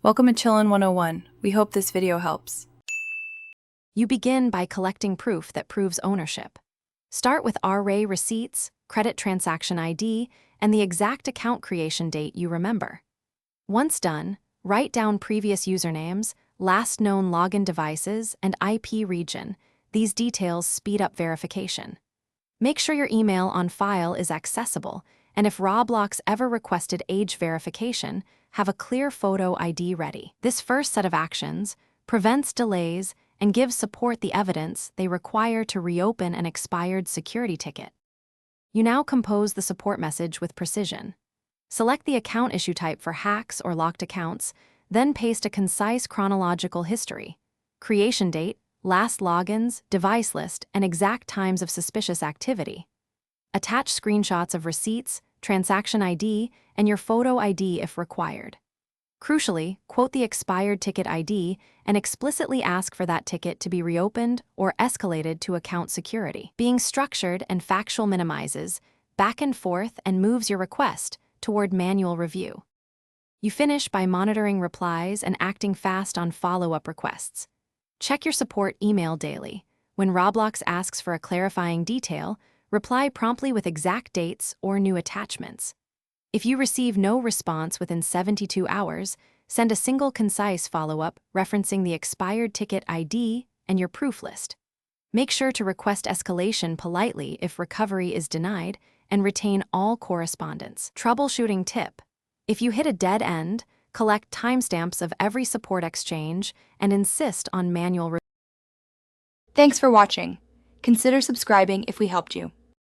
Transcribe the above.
Welcome to Chillin' 101. We hope this video helps. You begin by collecting proof that proves ownership. Start with RA receipts, credit transaction ID, and the exact account creation date you remember. Once done, write down previous usernames, last known login devices, and IP region. These details speed up verification. Make sure your email on file is accessible, and if Roblox ever requested age verification, have a clear photo ID ready. This first set of actions prevents delays and gives support the evidence they require to reopen an expired security ticket. You now compose the support message with precision. Select the account issue type for hacks or locked accounts, then paste a concise chronological history, creation date, last logins, device list, and exact times of suspicious activity. Attach screenshots of receipts, transaction ID, and your photo ID if required. Crucially, quote the expired ticket ID and explicitly ask for that ticket to be reopened or escalated to account security. Being structured and factual minimizes back and forth and moves your request toward manual review. You finish by monitoring replies and acting fast on follow-up requests. Check your support email daily. When Roblox asks for a clarifying detail, reply promptly with exact dates or new attachments. If you receive no response within 72 hours, send a single concise follow-up referencing the expired ticket ID and your proof list. Make sure to request escalation politely if recovery is denied and retain all correspondence. Troubleshooting tip: if you hit a dead end, collect timestamps of every support exchange and insist on manual review. Thanks for watching. Consider subscribing if we helped you.